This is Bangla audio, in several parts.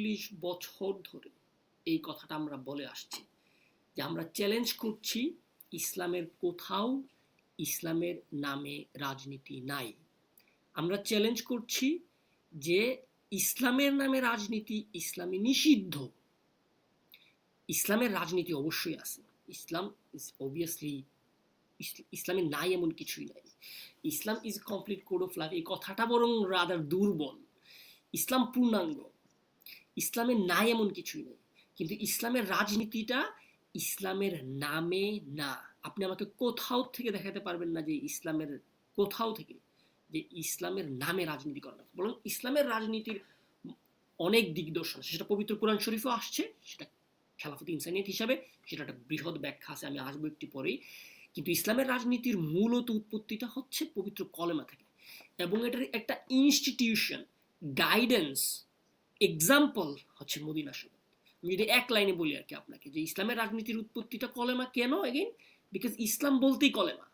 40 বছর ধরে এই কথাটা আমরা বলে আসছি যে আমরা চ্যালেঞ্জ করছি ইসলামের কোথাও ইসলামের নামে রাজনীতি নাই। আমরা চ্যালেঞ্জ করছি যে ইসলামের নামে রাজনীতি ইসলামে নিষিদ্ধ। ইসলামের রাজনীতি অবশ্যই আছে, ইসলাম ইজ অবভিয়াসলি, ইসলামে নাই এমন কিছুই নাই। Islam is complete code of life, এই কথাটা বরং রাদার দুর্বল। ইসলাম পূর্ণাঙ্গ, ইসলামের নাই এমন কিছুই নেই, কিন্তু ইসলামের রাজনীতিটা ইসলামের নামে না। আপনি আমাকে কোথাও থেকে দেখাতে পারবেন না যে ইসলামের কোথাও থেকে যে ইসলামের নামে রাজনীতি করা, বরং ইসলামের রাজনীতির অনেক দিগদর্শন আছে, সেটা পবিত্র কোরআন শরীফও আসছে, সেটা খেলাফতে ইনসানিয়ত হিসাবে সেটা একটা বৃহৎ ব্যাখ্যা আছে, আমি আসবো একটু পরেই। কিন্তু ইসলামের রাজনীতির মূলত উৎপত্তিটা হচ্ছে পবিত্র কলেমা থেকে, এবং এটার একটা ইনস্টিটিউশন, গাইডেন্স, এক্সাম্পল হচ্ছে মদিনা শরীফ। আমি যদি এক লাইনে বলি আর কি আপনাকে, যে ইসলামের রাজনীতির উৎপত্তিটা কলেমা কেন, এগেইন বিকজ ইসলাম বলতেই কলেমা।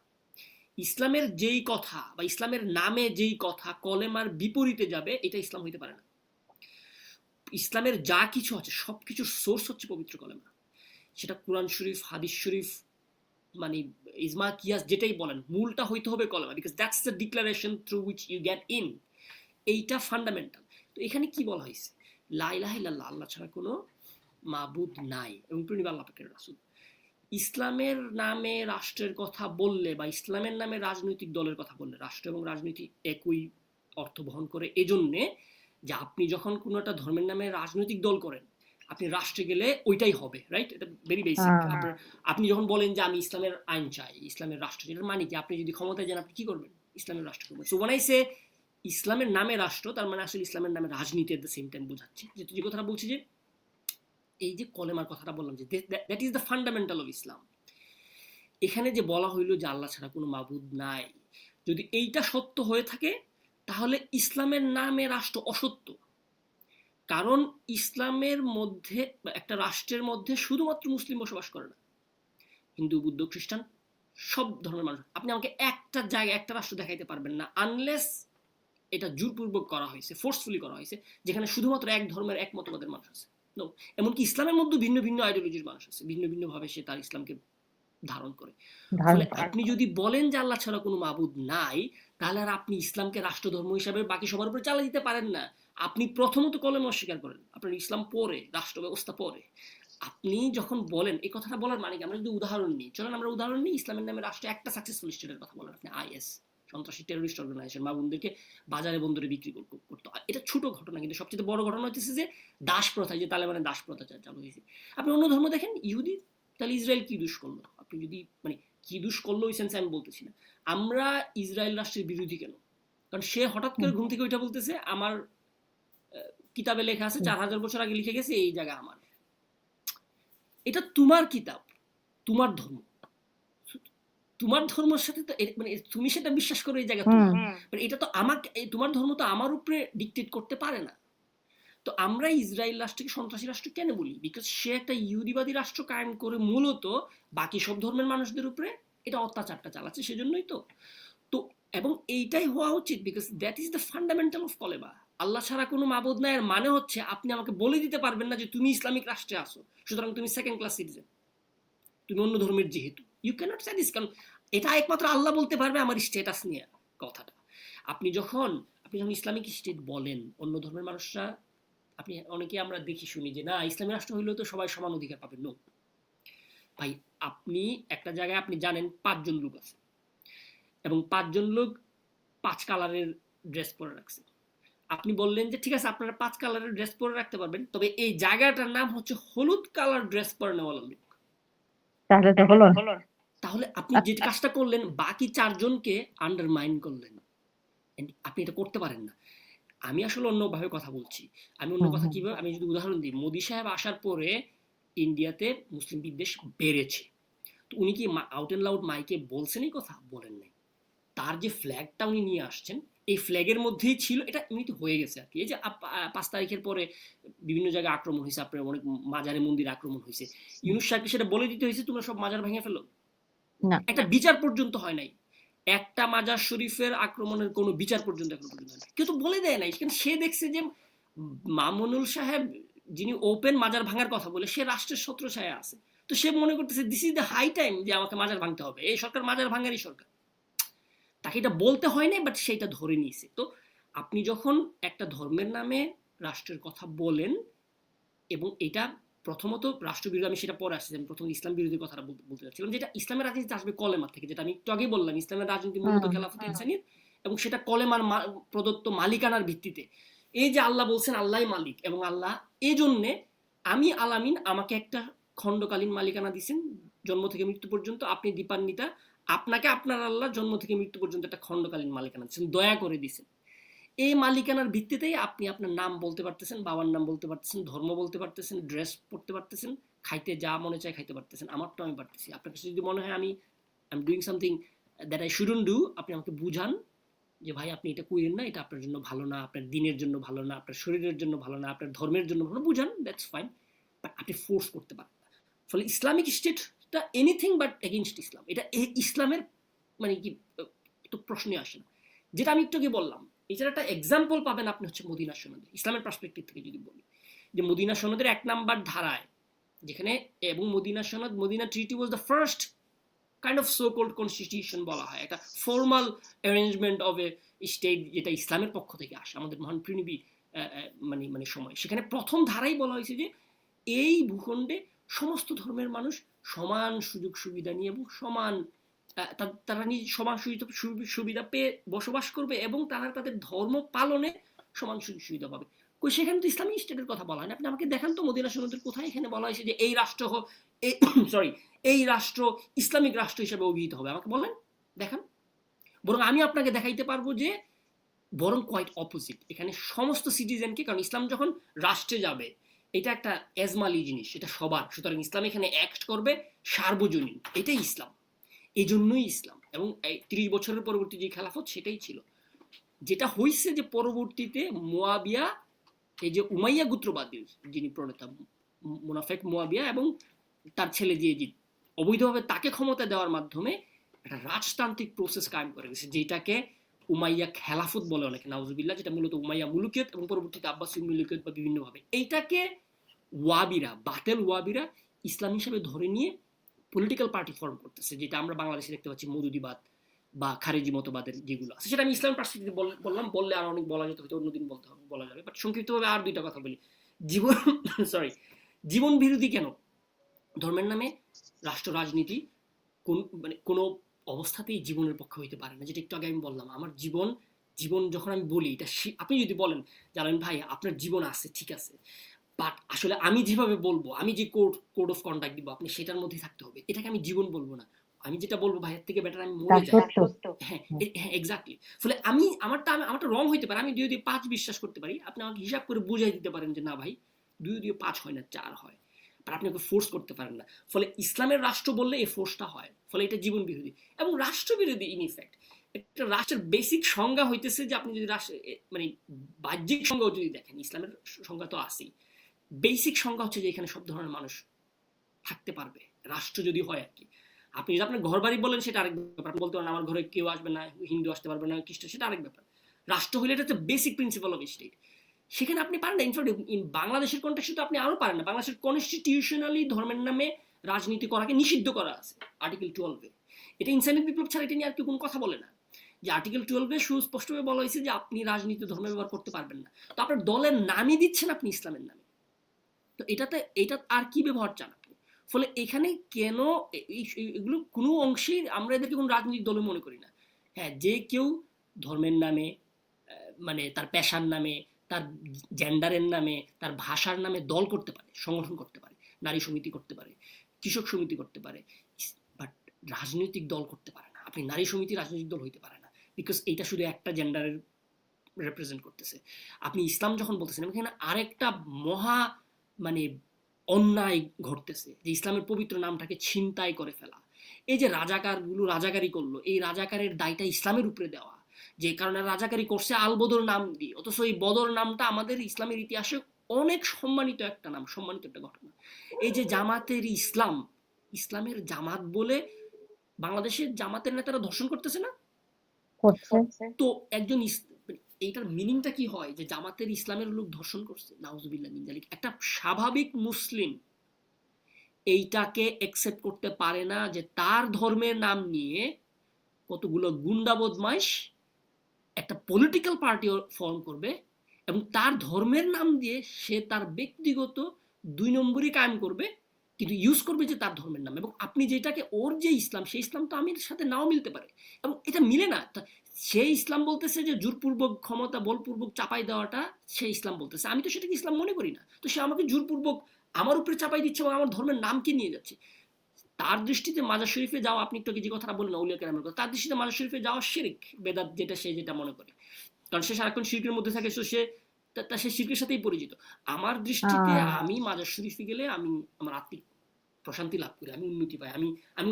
ইসলামের যেই কথা বা ইসলামের নামে যেই কথা কলেমার বিপরীতে যাবে, এটা ইসলাম হইতে পারে না। ইসলামের যা কিছু আছে সব কিছুর সোর্স হচ্ছে পবিত্র কলেমা, সেটা কোরআন শরীফ, হাদিস শরীফ, মানে ইজমা কিয়াস যেটাই বলেন, মূলটা হইতে হবে কলেমা, because that's the declaration through which you get in. এইটা ফান্ডামেন্টাল। তো এখানে কি বলা হয়েছে? লা ইলাহা ইল্লাল্লাহ, আল্লাহ ছাড়া কোনো মাবুদ নাই এবং তিনি আল্লাহ পাকের রাসূল। ইসলামের নামে রাষ্ট্রের কথা বললে বা ইসলামের নামে রাজনৈতিক দলের কথা বললে, রাষ্ট্র এবং রাজনীতি একই অর্থ বহন করে এজন্যে যে আপনি যখন কোনো একটা ধর্মের নামে রাজনৈতিক দল করেন, আপনি রাষ্ট্রে গেলে ওইটাই হবে, রাইট? এটা ভেরি বেসিক। আপনি যখন বলেন যে আমি ইসলামের আইন চাই, ইসলামের রাষ্ট্র, এটার মানে কি? আপনি যদি ক্ষমতায় যান আপনি কি করবেন? ইসলামের রাষ্ট্র করবেন। সো when I say ইসলামের নামে রাষ্ট্র, তার মানে আসলে ইসলামের নামে রাজনীতি এট দ্য সেম টাইম বোঝাচ্ছে। যে কথাটা বলছি যে এই যে কলেমার কথাটা বললাম, যে that is the fundamental of Islam. এখানে যে বলা হইল যে আল্লাহ ছাড়া কোনো মাবুদ নাই, যদি এইটা সত্য হয়ে থাকে তাহলে ইসলামের নামে রাষ্ট্র অসত্য। কারণ ইসলামের মধ্যে, একটা রাষ্ট্রের মধ্যে শুধুমাত্র মুসলিম বসবাস করে না, হিন্দু, বৌদ্ধ, খ্রিস্টান, সব ধর্মের মানুষ। আপনি আমাকে একটা জায়গায় একটা রাষ্ট্র দেখাইতে পারবেন না আনলেস এটা জোরপূর্বক করা হয়েছে, ফোর্সফুলি করা হয়েছে, যেখানে শুধুমাত্র এক ধর্মের এক মতবাদের মানুষ আছে। নো, এমনকি ইসলামের মধ্যে ভিন্ন ভিন্ন আইডিওলজির মানুষ আছে, ভিন্ন ভিন্ন ভাবে সে তার ইসলামকে ধারণ করে। ফলে আপনি যদি বলেন যে আল্লাহ ছাড়া কোনো মাবুদ নাই, তাহলে আর আপনি ইসলামকে রাষ্ট্রধর্ম হিসাবে বাকি সবার উপরে চালিয়ে দিতে পারেন না। আপনি প্রথমত কলেমা অস্বীকার করেন, আপনার ইসলাম পরে, রাষ্ট্র ব্যবস্থা পরে। আপনি যখন বলেন, এই কথাটা বলার মানে কি? আমরা যদি উদাহরণ নিই, চলেন আমরা উদাহরণ নিই, ইসলামের নামে রাষ্ট্রে একটা সাকসেসফুল স্টেটের কথা বলেন আপনি, আইএস, সন্ত্রাসী টেরোরিস্ট অর্গানাইজেশন, মা বোনদেরকে বাজারে বন্দরে বিক্রি করতো। এটা ছোট ঘটনা, কিন্তু সবচেয়ে বড় ঘটনা হচ্ছে যে দাস প্রথা, যে তালেবানের দাস প্রথা চালু হয়েছে। আপনি অন্য ধর্ম দেখেন, ইহুদি, তাহলে ইসরায়েল কি দোষ করলো? আপনি যদি মানে কি দোষ করলো ওই সেন্সে আমি বলতেছি না। আমরা ইসরায়েল রাষ্ট্রের বিরোধী কেন? কারণ সে হঠাৎ করে ঘুম থেকে ওইটা বলতেছে আমার কিতাবে লেখা আছে 4000 বছর আগে লিখে গেছে এই জায়গা আমার। এটা তোমার কিতাব, তোমার ধর্ম, তোমার ধর্মের সাথে তো মানে তুমি সেটা বিশ্বাস করো, এই জায়গা তোমার। মানে এটা তো আমাকে, তোমার ধর্ম তো আমার উপরে ডিকটেট করতে পারে না। তো আমরা ইসরায়েল রাষ্ট্রকে সন্ত্রাসী রাষ্ট্র কেন বলি? বিকজ সে একটা ইহুদিবাদী রাষ্ট্র কায়েম করে মূলত বাকি সব ধর্মের মানুষদের উপরে এটা অত্যাচারটা চালাচ্ছে, সেজন্যই তো। তো এবং এইটাই হওয়া উচিত, because that is the fundamental of কলেমা। আল্লাহ ছাড়া কোনো মাবুদ নাই, এর মানে হচ্ছে আপনি আমাকে বলে দিতে পারবেন না যে তুমি ইসলামিক রাষ্ট্রে আসো, সুতরাং তুমি সেকেন্ড ক্লাস সিটিজেন, তুমি অন্য ধর্মের যেহেতু। ইউ ক্যানট সে দিস, কারণ এটা একমাত্র আল্লাহ বলতে পারবে আমার স্টেটাস নিয়ে কথাটা। আপনি যখন ইসলামিক স্টেট বলেন, অন্য ধর্মের মানুষরা, আপনি অনেকে আমরা দেখি শুনি যে না ইসলামী রাষ্ট্র হইলেও তো সবাই সমান অধিকার পাবেন। নো ভাই, আপনি একটা জায়গায় আপনি জানেন 5 জন লোক আছে এবং 5 জন লোক 5 কালারের ড্রেস পরে রাখছে। আপনি বললেন যে ঠিক আছে আপনারা 5 কালারের ড্রেস পরে রাখতে পারবেন, তবে এই জায়গাটার নাম হচ্ছে হলুদ কালার ড্রেস পরে নেওয়ালা লোক। তাহলে তো হলো। তাহলে আপনি যে কাজটা করলেন বাকি 4 জনকে আন্ডারমাইন করলেন। আপনি এটা করতে পারেন না। আমি আসলে অন্যভাবে কথা বলছি। আমি অন্য কথা কিভাবে, আমি যদি উদাহরণ দিই, মোদি সাহেব আসার পরে ইন্ডিয়াতে মুসলিম বিদ্বেষ বেড়েছে। তো উনি কি আউট এন্ড লাউড মাইকে বলছেন এই কথা? বলেন নাই। তার যে ফ্ল্যাগটা উনি নিয়ে আসছেন, এই ফ্ল্যাগের মধ্যেই ছিল, এটা এমনিতে হয়ে গেছে আর কি। এই যে 5 তারিখের পরে বিভিন্ন জায়গায় আক্রমণ হয়েছে, আপনার অনেক মাজারে মন্দির আক্রমণ হয়েছে, ইউনূস সাহেবকে সেটা বলে দিতে হয়েছে তোমরা সব মাজার ভেঙে ফেলো? একটা বিচার পর্যন্ত হয় নাই। একটা মাজার শরীফের আক্রমণের কোনো বিচার পর্যন্ত এখনো পর্যন্ত হয় নাই, কেউ তো বলে দেয় নাই। সে দেখছে যে মামুনুল সাহেব যিনি ওপেন মাজার ভাঙার কথা বলে সে রাষ্ট্রের ছত্রছায়া আছে। তো সে মনে করতেছে this is the high time যে আমাকে মাজার ভাঙতে হবে, এই সরকার মাজার ভাঙারই সরকার। তাকে এটা বলতে হয় না, বাট সেটা ধরে নিয়েছে। তো আপনি যখন একটা ধর্মের নামে রাষ্ট্রের কথা বলেন, এবং এটা প্রথমত রাষ্ট্রবিরোধী, আমি সেটা পরে আসছি, আমি প্রথম ইসলাম বিরোধী কথাটা বলতে চাচ্ছিলাম, যেটা ইসলামের রাজনীতি আসবে কলেমা থেকে, যেটা আমি একটু আগেই বললাম ইসলামের রাজনীতি মূলত খেলাফত ইনসানিয়ত, এবং সেটা কলেমার প্রদত্ত মালিকানার ভিত্তিতে। এই যে আল্লাহ বলছেন আল্লাহই মালিক, এবং আল্লাহ এই জন্যে আমি আলামিন আমাকে একটা খণ্ডকালীন মালিকানা দিছেন জন্ম থেকে মৃত্যু পর্যন্ত, আপনি দীপান্বিতা আপনাকে আপনার আল্লাহ জন্ম থেকে মৃত্যু পর্যন্ত একটা খণ্ডকালীন মালিকানা দিচ্ছেন, দয়া করে দিছেন। এই মালিকানার ভিত্তিতেই আপনি আপনার নাম বলতে পারতেছেন, বাবার নাম বলতে পারতেছেন, ধর্ম বলতে পারতেছেন, ড্রেস পরতে পারতেছেন, খাইতে যা মনে চায় খাইতে পারতেছেন। আমারটা আমি পারতেছি। আপনার কাছে যদি মনে হয় আমি I am doing something that I shouldn't do, আপনি আমাকে বুঝান যে ভাই আপনি এটা কইরেন না, এটা আপনার জন্য ভালো না, আপনার দিনের জন্য ভালো না, আপনার শরীরের জন্য ভালো না, আপনার ধর্মের জন্য ভালো, বুঝান, দ্যাটস ফাইন। বাট আপনি ফোর্স করতে পারেন না। ফলে ইসলামিক স্টেটটা এনিথিং বাট এগেইনস্ট ইসলাম। এটা ইসলামের মানে কি তো প্রশ্নে আসে না। যেটা আমি একটু আগে বললাম, এছাড়া একটা এক্সাম্পল পাবেন আপনি হচ্ছে মদিনা সনদে, ইসলামের পার্সপেক্টিভ থেকে যদি বলি, যে মদিনা সনদের 1 নাম্বার ধারায় যেখানে, এবং মদিনা সনদ, Medina treaty was the first kind of so called constitution বলা হয়, একটা formal arrangement of a state যেটা ইসলামের পক্ষ থেকে আসে, আমাদের মহান প্রিণিবী মানে মানে সময়। সেখানে প্রথম ধারাই বলা হয়েছে যে এই ভূখণ্ডে সমস্ত ধর্মের মানুষ সমান সুযোগ সুবিধা নিয়ে এবং সমান তারা নিজে সমান সুবিধা পেয়ে বসবাস করবে, এবং তারা তাদের ধর্ম পালনে সমান সুযোগ সুবিধা পাবে। কই সেখানে তো ইসলামিক স্টেটের কথা বলা হয় না। আপনি আমাকে দেখান তো মদিনা সনদের কোথায় এখানে বলা হয়েছে যে এই রাষ্ট্র সরি এই রাষ্ট্র ইসলামিক রাষ্ট্র হিসেবে অভিহিত হবে, আমাকে বলেন, দেখান। বরং আমি আপনাকে দেখাইতে পারবো যে বরং কোয়াইট অপোজিট, এখানে সমস্ত সিটিজেনকে, কারণ ইসলাম যখন রাষ্ট্রে যাবে এটা একটা এজমালি জিনিস, এটা সবার, সুতরাং ইসলাম এখানে অ্যাক্ট করবে সার্বজনীন, এটাই ইসলাম। এই জন্যই ইসলাম। এবং 30 বছরের পরবর্তী যে খেলাফত সেটাই ছিল। যেটা হয়েছে যে পরবর্তীতে মুয়াবিয়া, এই যে উমাইয়া গোত্রবাদী যিনি প্রণেতা মুনাফেক মুয়াবিয়া এবং তার ছেলে ইয়াজিদ, অবৈধভাবে তাকে ক্ষমতা দেওয়ার মাধ্যমে একটা রাজতান্ত্রিক প্রসেস কায়েম করে গেছে, যেটাকে উমাইয়া খেলাফত বলে অনেকে, নাউজুবিল্লাহ, যেটা মূলত উমাইয়া মুলুকিয়ত এবং পরবর্তীতে আব্বাসীয় মুলুকিয়ত বা বিভিন্নভাবে। এইটাকে ওয়াবিরা, বাতেল ওয়াবিরা ইসলাম হিসেবে ধরে নিয়ে পলিটিক্যাল পার্টি ফর্ম করতেছে, যেটা আমরা বাংলাদেশে দেখতে পাচ্ছি মৌদুদিবাদ বা খারেজি মতবাদের যেগুলো আছে। সেটা আমি ইসলামের পার্সপেক্টিভ বললাম, বললে আর অনেক বলা যেত, হয়তো অন্যদিন বলতে হবে, বলা যাবে, বাট সংক্ষিপ্তভাবে আর 2টা কথা বলি। জীবন সরি জীবন বিরোধী কেন ধর্মের নামে রাষ্ট্র রাজনীতি কোন মানে কোনো অবস্থাতেই জীবনের পক্ষে হইতে পারে না। যেটা একটু আগে আমি বললাম, আমার জীবন জীবন যখন আমি বলি এটা, আপনি যদি বলেন জানেন ভাই আপনার জীবন আছে, ঠিক আছে, বাট আসলে আমি যেভাবে বলবো, আমি যে কোড অফ কন্ডাক্ট দিব আপনি সেটার মধ্যেই থাকতে হবে, এটাকে আমি জীবন বলবো না। আমি যেটা বলবো ভাইয়ের থেকে বেটার আমি মরে যাই। হ্যাঁ হ্যাঁ এক্স্যাক্টলি। ফলে আমারটা রং হইতে পারে, আমি 2 দিয়ে 5 বিশ্বাস করতে পারি, আপনি আমাকে হিসাব করে বুঝাই দিতে পারেন যে না ভাই 2 দিয়ে 5 হয় না, 4 হয়, বাট আপনি ওকে ফোর্স করতে পারেন না। ফলে ইসলামের রাষ্ট্র বললে এই ফোর্সটা হয়, ফলে এটা জীবন বিরোধী এবং রাষ্ট্রবিরোধী। ইন ইফেক্ট একটা রাষ্ট্রের বেসিক সংজ্ঞা হইতেছে যে আপনি যদি রাষ্ট্র মানে বাহ্যিক সংজ্ঞাও যদি দেখেন, ইসলামের সংজ্ঞা তো আছেই, বেসিক সংজ্ঞা হচ্ছে যে এখানে সব ধরনের মানুষ থাকতে পারবে, রাষ্ট্র যদি হয় আর কি। আপনি যদি আপনার ঘর বাড়ি বলেন সেটা আরেক ব্যাপার, আপনি বলতে পারেন আমার ঘরে কেউ আসবে না, হিন্দু আসতে পারবে না, খ্রিস্টান, সেটা আরেক ব্যাপার। রাষ্ট্র হলে এটা হচ্ছে বেসিক প্রিন্সিপাল অফ স্টেট, সেখানে আপনি পারেন না। ইনফ্যাক্ট বাংলাদেশের কনটেক্সটে তো আপনি আরো পারেন না। বাংলাদেশের কনস্টিটিউশনালি ধর্মের নামে রাজনীতি করাকে নিষিদ্ধ করা আছে আর্টিকেল 12-এ। এটা ইনসানিয়ত বিপ্লব ছাড়া এটা নিয়ে আর কেউ কোনো কথা বলে না, যে আর্টিকেল 12-এ সুস্পষ্টভাবে বলা হয়েছে যে আপনি রাজনীতি ধর্মে ব্যবহার করতে পারবেন না। তো আপনার দলের নামই দিচ্ছেন আপনি ইসলামের নামে, তো এটা আর কি ব্যবহার চান আপনি? ফলে এখানে কেন এগুলো কোনো অংশেই আমরা এদেরকে কোনো রাজনৈতিক দলে মনে করি না। হ্যাঁ, যে কেউ ধর্মের নামে মানে তার পেশার নামে, তার জেন্ডারের নামে, তার ভাষার নামে দল করতে পারে, সংগঠন করতে পারে, নারী সমিতি করতে পারে, কৃষক সমিতি করতে পারে, বাট রাজনৈতিক দল করতে পারে না। আপনি নারী সমিতি রাজনৈতিক দল হইতে পারে না, বিকজ এইটা শুধু একটা জেন্ডারের রিপ্রেজেন্ট করতেছে। আপনি ইসলাম যখন বলতেছেন এখানে আরেকটা মহা মানে অন্যায় ঘটতেছে, যে ইসলামের পবিত্র নামটাকে ছিনতাই করে ফেলা। এই যে রাজাকারগুলো রাজাকারি করলো, এই রাজাকারের দায়টা ইসলামের উপরে দেওয়া, যে কারণে রাজাকারি করছে আল বদর নাম দিয়ে, অথচ এই বদর নামটা আমাদের ইসলামের ইতিহাসে অনেক সম্মানিত একটা নাম, সম্মানিত একটা ঘটনা। এই যে জামাতের ইসলাম, ইসলামের জামাত বলে বাংলাদেশের জামাতের নেতারা ধর্ষণ করতেছে না, তো একজন এইটার মিনিংটা কি হয় যে জামাতের ইসলামের লোক ধর্ষণ করছে, নাউজুবিল্লাহ মিন যালিক। একটা স্বাভাবিক মুসলিম এইটাকে একসেপ্ট করতে পারে না যে তার ধর্মের নাম নিয়ে কতগুলো গুন্ডা বদমাইশ একটা পলিটিক্যাল পার্টি ফর্ম করবে এবং তার ধর্মের নাম দিয়ে সে তার ব্যক্তিগত দুই নম্বরই কায়েম করবে, কিন্তু ইউজ করবে যে তার ধর্মের নাম। এবং আপনি যেটাকে ওর যে ইসলাম, সেই ইসলাম তো আমির সাথে নাও মিলতে পারে, এবং এটা মিলে না। সে ইসলাম বলতেছে যে জোরপূর্বক ক্ষমতা বলপূর্বক চাপাই দেওয়াটা সে ইসলাম বলতেছে, আমি তো সেটাকে ইসলাম মনে করি না। তো সে আমাকে জোরপূর্বক আমার উপরে চাপাই দিচ্ছে এবং আমার ধর্মের নামকে নিয়ে যাচ্ছে। তার দৃষ্টিতে মাজার শরীফে যাওয়া, আপনি একটু যে কথাটা বললেন আউলিয়া কেরামের কথা, তার দৃষ্টিতে মাজার শরীফে যাওয়া শিরক বেদাত, যেটা সে যেটা মনে করে, কারণ সে সারাক্ষণ শিরকের মধ্যে থাকে, সে সে শিরকের সাথেই পরিচিত। আমার দৃষ্টিতে আহ আমি মাজার শরীফে গেলে আমি আমার আত্মিক প্রশান্তি লাভ করি, আমি উন্নতি পাই, আমি আমি